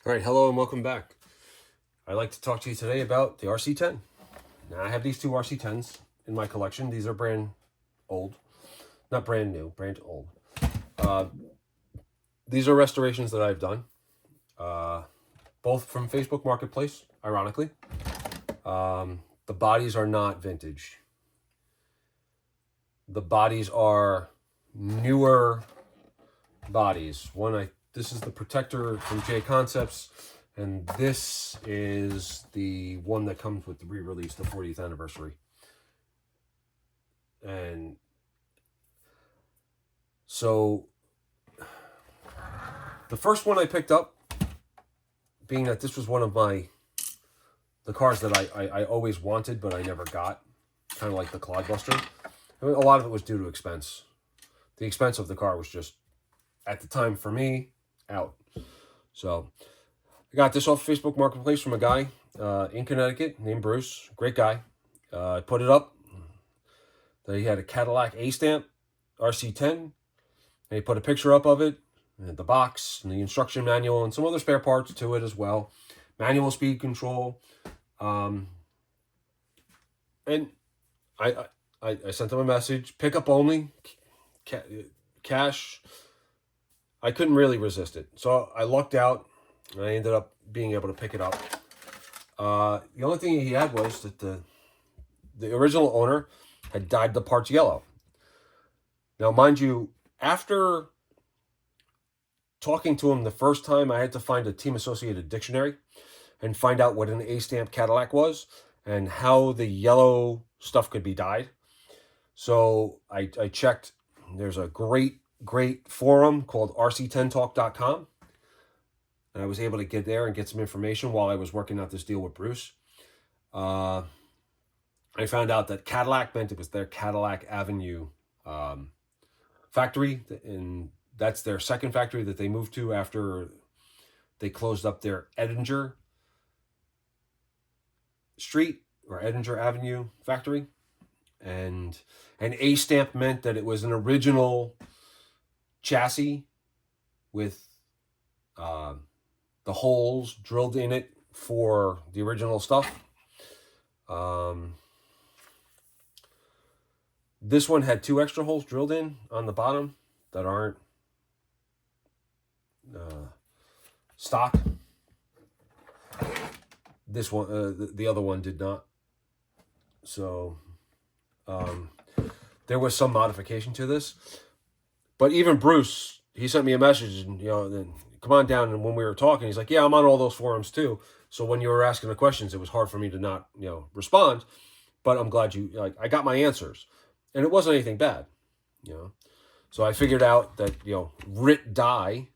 All right, hello and welcome back. I'd like to talk to you today about the RC10. Now, I have these two RC10s in my collection. These are brand old, not brand new, brand old. Uh, these are restorations that I've done, both from Facebook Marketplace, ironically. The bodies are not vintage. The bodies are newer bodies. This is the Protector from J Concepts. And this is the one that comes with the re-release, the 40th anniversary. And so the first one I picked up, being that this was one of the cars that I always wanted, but I never got, kind of like the Clodbuster. I mean, a lot of it was due to expense. The expense of the car was just, at the time for me, out. So I got this off Facebook Marketplace from a guy in Connecticut named Bruce. Great guy. I put it up. He had a Cadillac A-Stamp RC10. And he put a picture up of it, and the box, and the instruction manual, and some other spare parts to it as well. Manual speed control. And I sent him a message. Pickup only. Cash. I couldn't really resist it. So I lucked out. And I ended up being able to pick it up. The only thing he had was that the original owner had dyed the parts yellow. Now, mind you, after talking to him the first time, I had to find a Team Associated dictionary and find out what an A-Stamp Cadillac was and how the yellow stuff could be dyed. So I checked. There's a great forum called RC10talk.com. And I was able to get there and get some information while I was working out this deal with Bruce. I found out that Cadillac meant it was their Cadillac Avenue factory. And that's their second factory that they moved to after they closed up their Edinger Street or Edinger Avenue factory. And an A-Stamp meant that it was an original chassis with the holes drilled in it for the original stuff. This one had 2 extra holes drilled in on the bottom that aren't stock. This one, the other one did not. So there was some modification to this. But even Bruce, he sent me a message and, then come on down. And when we were talking, he's like, yeah, I'm on all those forums too. So when you were asking the questions, it was hard for me to not, respond. But I'm glad I got my answers. And it wasn't anything bad, So I figured out that, RIT dye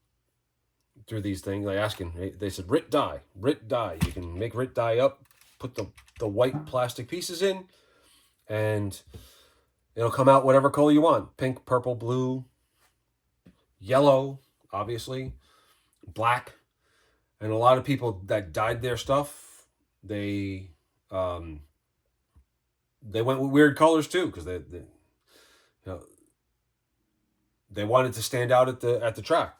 through these things. I asked him, they said, RIT dye. You can make RIT dye up, put the white plastic pieces in, and it'll come out whatever color you want. Pink, purple, blue, yellow, obviously, black. And a lot of people that dyed their stuff, they went with weird colors too, because they wanted to stand out at the track.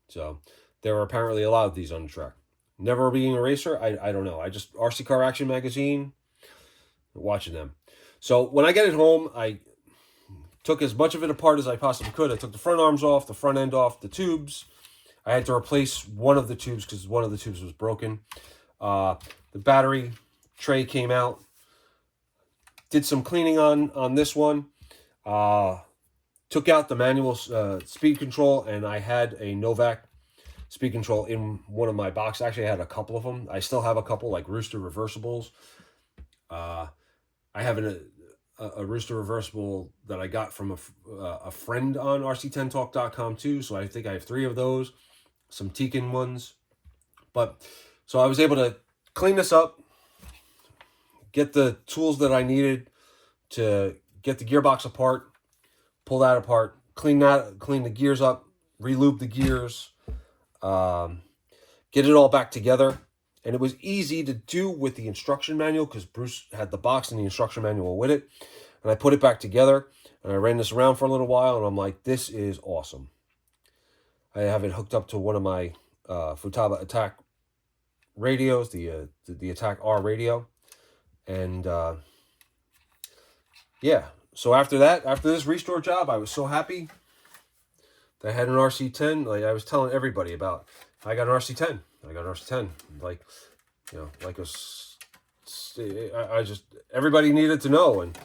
So there were apparently a lot of these on the track. Never being a racer, I don't know. I just RC Car Action magazine, watching them. So when I get it home, I took as much of it apart as I possibly could. I took the front arms off, the front end off, the tubes. I had to replace one of the tubes because one of the tubes was broken. The battery tray came out. Did some cleaning on this one. Took out the manual speed control, and I had a Novak speed control in one of my boxes. Actually, I had a couple of them. I still have a couple, like Rooster reversibles. I have a Rooster reversible that I got from a friend on RC10talk.com too. So I think I have 3 of those. Some Tekin ones. But so I was able to clean this up, get the tools that I needed to get the gearbox apart, pull that apart, clean the gears up, re-lube the gears, get it all back together. And it was easy to do with the instruction manual because Bruce had the box and the instruction manual with it. And I put it back together, and I ran this around for a little while, and I'm like, this is awesome. I have it hooked up to one of my Futaba Attack radios, the Attack R radio, and yeah. So after this restore job, I was so happy that I had an RC10. Like I was telling everybody about, I got an RC10. I got an RC10. Like, like I just, everybody needed to know, and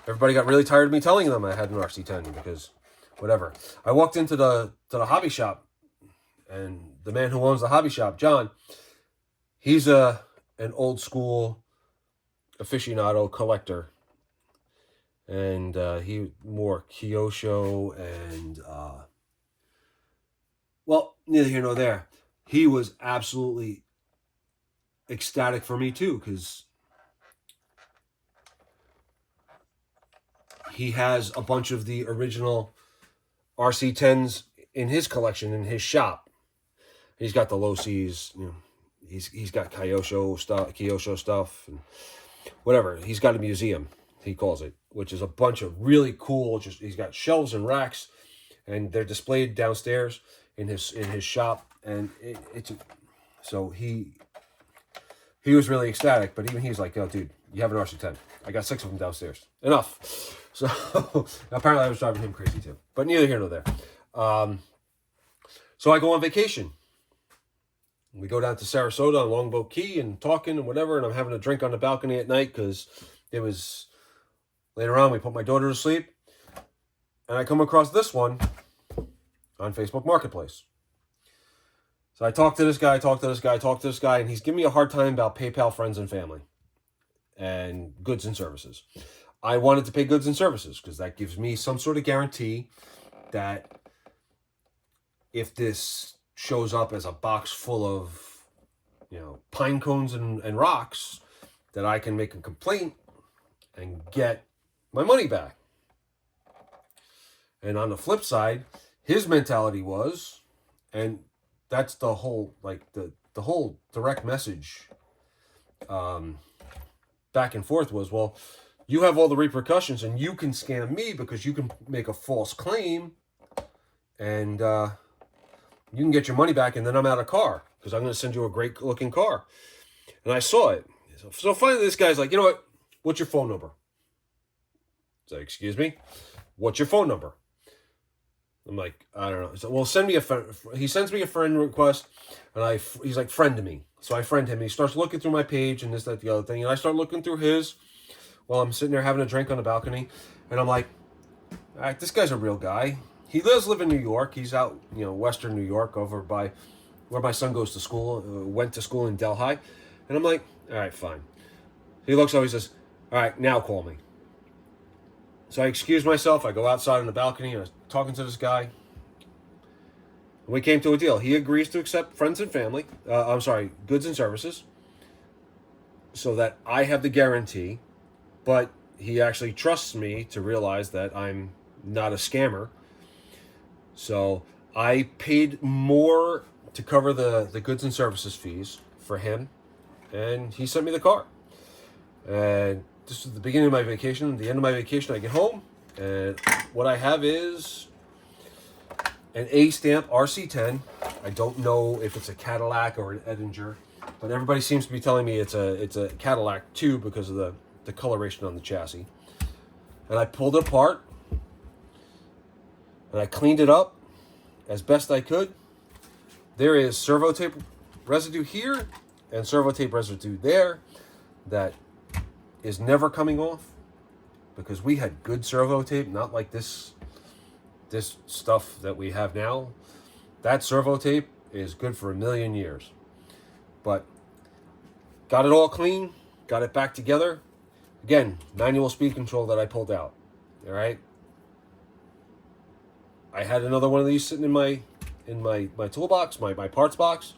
everybody got really tired of me telling them I had an RC10 because whatever. I walked into the hobby shop, and the man who owns the hobby shop, John, he's an old school aficionado collector, and he more Kyosho and well, neither here nor there. He was absolutely ecstatic for me too, because he has a bunch of the original RC10s in his collection in his shop. He's got the low C's, he's got Kyosho stuff, and whatever. He's got a museum, he calls it, which is a bunch of really cool. He's got shelves and racks, and they're displayed downstairs in his shop, and so he was really ecstatic. But even he's like, "Oh, dude, you have an RC10. I got 6 of them downstairs. Enough." So apparently I was driving him crazy too. But neither here nor there. So I go on vacation. We go down to Sarasota on Longboat Key and talking and whatever, and I'm having a drink on the balcony at night because it was later on. We put my daughter to sleep, and I come across this one on Facebook Marketplace. So I talk to this guy, and he's giving me a hard time about PayPal friends and family and goods and services. I wanted to pay goods and services because that gives me some sort of guarantee that if this shows up as a box full of, pine cones and rocks, that I can make a complaint and get my money back. And on the flip side, his mentality was, and that's the whole, the whole direct message back and forth was, well, you have all the repercussions and you can scam me because you can make a false claim and you can get your money back, and then I'm out of car because I'm going to send you a great looking car. And I saw it. So finally this guy's like, you know what? What's your phone number? So, excuse me? What's your phone number? I'm like, I don't know. He's like, well, send me a friend. He sends me a friend request, and he's like, friend to me. So I friend him. And he starts looking through my page and this, that, the other thing. And I start looking through his while I'm sitting there having a drink on the balcony. And I'm like, all right, this guy's a real guy. He does live in New York. He's out, Western New York, over by where my son goes to school, went to school in Delhi. And I'm like, all right, fine. He looks over, he says, all right, now call me. So I excuse myself. I go outside on the balcony, and I was talking to this guy. And we came to a deal. He agrees to accept friends and family, goods and services, so that I have the guarantee, but he actually trusts me to realize that I'm not a scammer. So I paid more to cover the goods and services fees for him, and he sent me the car. And this is the beginning of my vacation. The end of my vacation, I get home, and what I have is an A-stamp RC10. I don't know if it's a Cadillac or an Edinger, but everybody seems to be telling me it's a Cadillac too because of the coloration on the chassis. And I pulled it apart, and I cleaned it up as best I could. There is servo tape residue here and servo tape residue there that is never coming off because we had good servo tape, not like this stuff that we have now. That servo tape is good for 1,000,000 years. But got it all clean, got it back together. Again, manual speed control that I pulled out. All right. I had another one of these sitting in my toolbox, my parts box,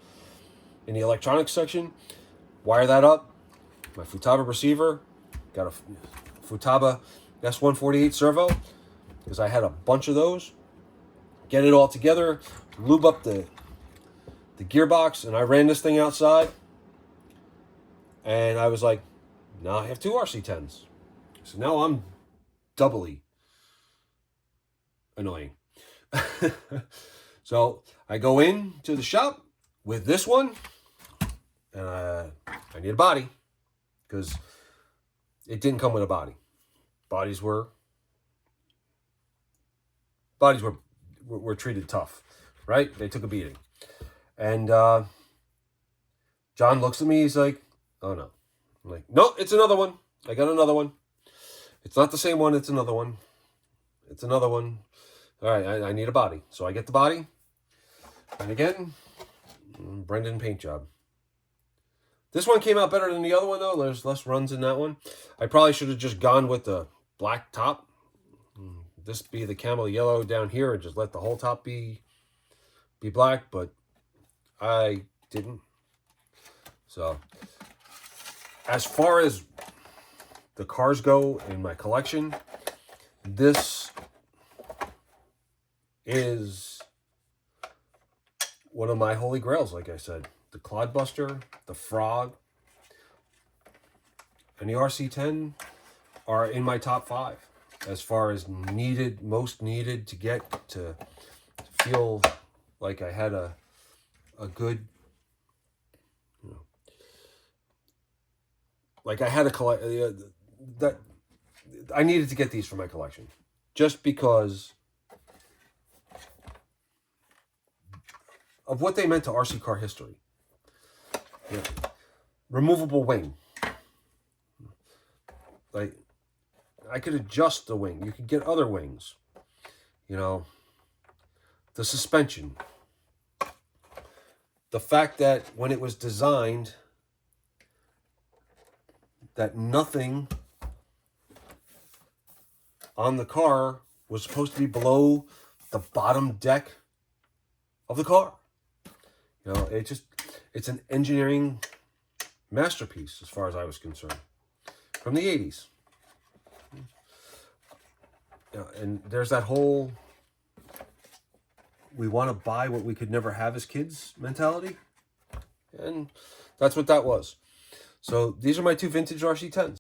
in the electronics section. Wire that up. My Futaba receiver, got a Futaba S148 servo because I had a bunch of those. Get it all together, lube up the gearbox, and I ran this thing outside. And I was like, now I have 2 RC10s. So now I'm doubly annoying. So I go in to the shop with this one, And I need a body because it didn't come with a body. Bodies were treated tough, right? They took a beating. And John looks at me. He's like, "Oh no." I'm like, "No, it's another one. I got another one. It's not the same one. It's another one. It's another one. All right, I need a body." So I get the body. And again, Brendan paint job. This one came out better than the other one, though. There's less runs in that one. I probably should have just gone with the black top. This be the camel yellow down here and just let the whole top be black, but I didn't. So as far as the cars go in my collection, this is one of my holy grails, like I said. The Clodbuster, the Frog, and the RC10 are in my top 5 as far as most needed to get to feel like I had a good, like I had a that I needed to get these for my collection, just because of what they meant to RC car history. Yeah. Removable wing. Like, I could adjust the wing. You could get other wings. The suspension. The fact that when it was designed, that nothing on the car was supposed to be below the bottom deck of the car. It's an engineering masterpiece as far as I was concerned, from the 80s. And there's that whole we want to buy what we could never have as kids mentality. And that's what that was. So these are my 2 vintage RC10s.